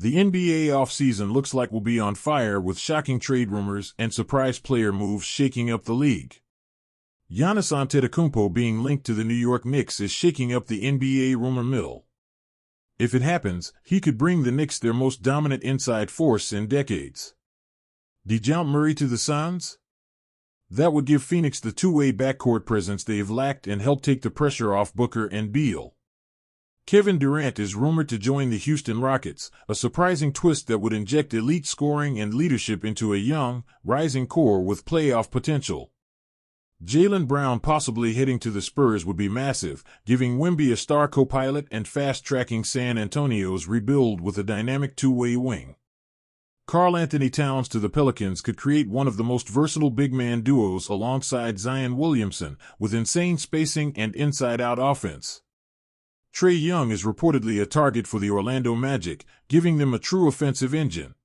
The NBA offseason looks like will be on fire with shocking trade rumors and surprise player moves shaking up the league. Giannis Antetokounmpo being linked to the New York Knicks is shaking up the NBA rumor mill. If it happens, he could bring the Knicks their most dominant inside force in decades. DeJounte Murray to the Suns? That would give Phoenix the two-way backcourt presence they've lacked and help take the pressure off Booker and Beal. Kevin Durant is rumored to join the Houston Rockets, a surprising twist that would inject elite scoring and leadership into a young, rising core with playoff potential. Jaylen Brown possibly heading to the Spurs would be massive, giving Wemby a star co-pilot and fast-tracking San Antonio's rebuild with a dynamic two-way wing. Karl-Anthony Towns to the Pelicans could create one of the most versatile big-man duos alongside Zion Williamson, with insane spacing and inside-out offense. Trae Young is reportedly a target for the Orlando Magic, giving them a true offensive engine.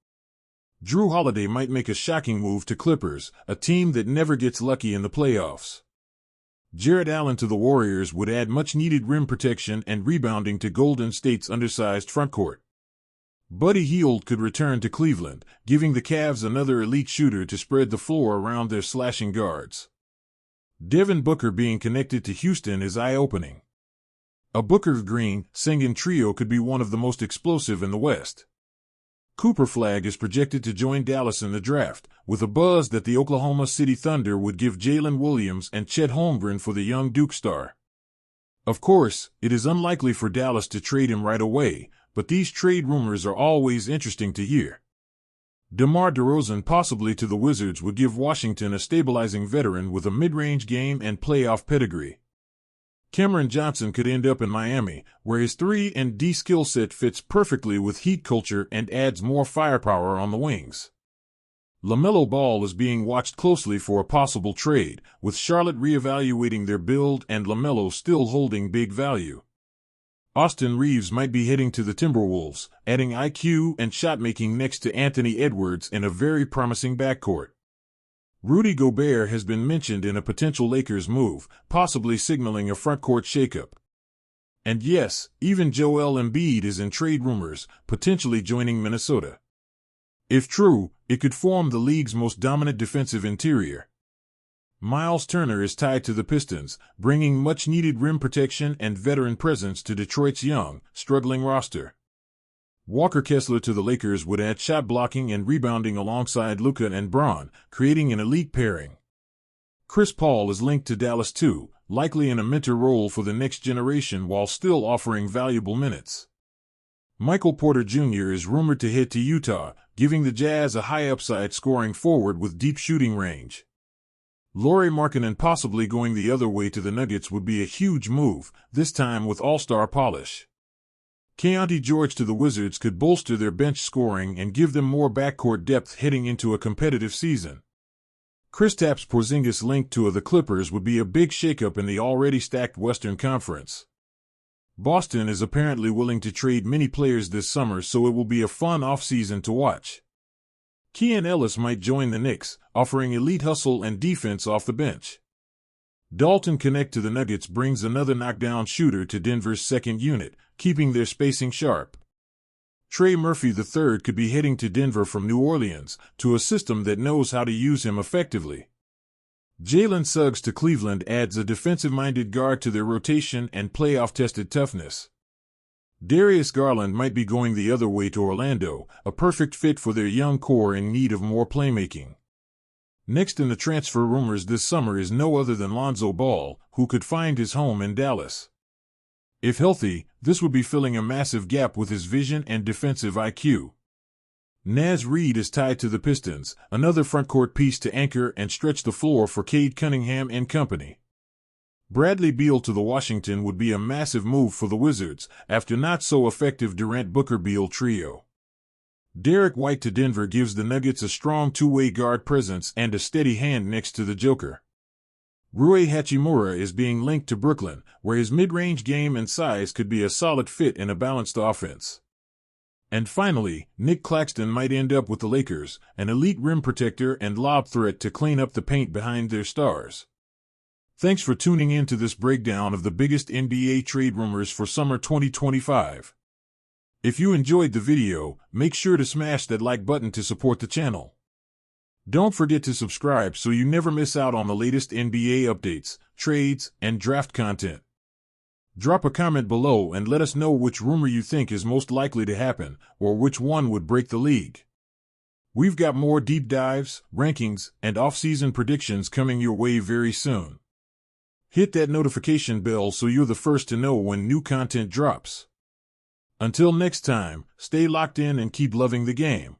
Jrue Holiday might make a shocking move to Clippers, a team that never gets lucky in the playoffs. Jarrett Allen to the Warriors would add much-needed rim protection and rebounding to Golden State's undersized frontcourt. Buddy Hield could return to Cleveland, giving the Cavs another elite shooter to spread the floor around their slashing guards. Devin Booker being connected to Houston is eye-opening. A Booker-Green, Sengun trio could be one of the most explosive in the West. Cooper Flagg is projected to join Dallas in the draft, with a buzz that the Oklahoma City Thunder would give Jalen Williams and Chet Holmgren for the young Duke star. Of course, it is unlikely for Dallas to trade him right away, but these trade rumors are always interesting to hear. DeMar DeRozan possibly to the Wizards would give Washington a stabilizing veteran with a mid-range game and playoff pedigree. Cameron Johnson could end up in Miami, where his 3-and-D skill set fits perfectly with Heat culture and adds more firepower on the wings. LaMelo Ball is being watched closely for a possible trade, with Charlotte reevaluating their build and LaMelo still holding big value. Austin Reeves might be heading to the Timberwolves, adding IQ and shot-making next to Anthony Edwards in a very promising backcourt. Rudy Gobert has been mentioned in a potential Lakers move, possibly signaling a frontcourt shakeup. And yes, even Joel Embiid is in trade rumors, potentially joining Minnesota. If true, it could form the league's most dominant defensive interior. Miles Turner is tied to the Pistons, bringing much-needed rim protection and veteran presence to Detroit's young, struggling roster. Walker Kessler to the Lakers would add shot blocking and rebounding alongside Luka and Bron, creating an elite pairing. Chris Paul is linked to Dallas too, likely in a mentor role for the next generation while still offering valuable minutes. Michael Porter Jr. is rumored to head to Utah, giving the Jazz a high upside scoring forward with deep shooting range. Lauri Markkanen possibly going the other way to the Nuggets would be a huge move, this time with all-star polish. Keontae George to the Wizards could bolster their bench scoring and give them more backcourt depth heading into a competitive season. Kristaps Porzingis linked to the Clippers would be a big shakeup in the already stacked Western Conference. Boston is apparently willing to trade many players this summer, so it will be a fun offseason to watch. Keon Ellis might join the Knicks, offering elite hustle and defense off the bench. Dalton Connect to the Nuggets brings another knockdown shooter to Denver's second unit, keeping their spacing sharp. Trey Murphy III could be heading to Denver from New Orleans, to a system that knows how to use him effectively. Jalen Suggs to Cleveland adds a defensive-minded guard to their rotation and playoff-tested toughness. Darius Garland might be going the other way to Orlando, a perfect fit for their young core in need of more playmaking. Next in the transfer rumors this summer is no other than Lonzo Ball, who could find his home in Dallas. If healthy, this would be filling a massive gap with his vision and defensive IQ. Naz Reid is tied to the Pistons, another frontcourt piece to anchor and stretch the floor for Cade Cunningham and company. Bradley Beal to the Washington would be a massive move for the Wizards, after not-so-effective Durant-Booker-Beal trio. Derek White to Denver gives the Nuggets a strong two-way guard presence and a steady hand next to the Joker. Rui Hachimura is being linked to Brooklyn, where his mid-range game and size could be a solid fit in a balanced offense. And finally, Nick Claxton might end up with the Lakers, an elite rim protector and lob threat to clean up the paint behind their stars. Thanks for tuning in to this breakdown of the biggest NBA trade rumors for summer 2025. If you enjoyed the video, make sure to smash that like button to support the channel. Don't forget to subscribe so you never miss out on the latest NBA updates, trades, and draft content. Drop a comment below and let us know which rumor you think is most likely to happen, or which one would break the league. We've got more deep dives, rankings, and off-season predictions coming your way very soon. Hit that notification bell so you're the first to know when new content drops. Until next time, stay locked in and keep loving the game.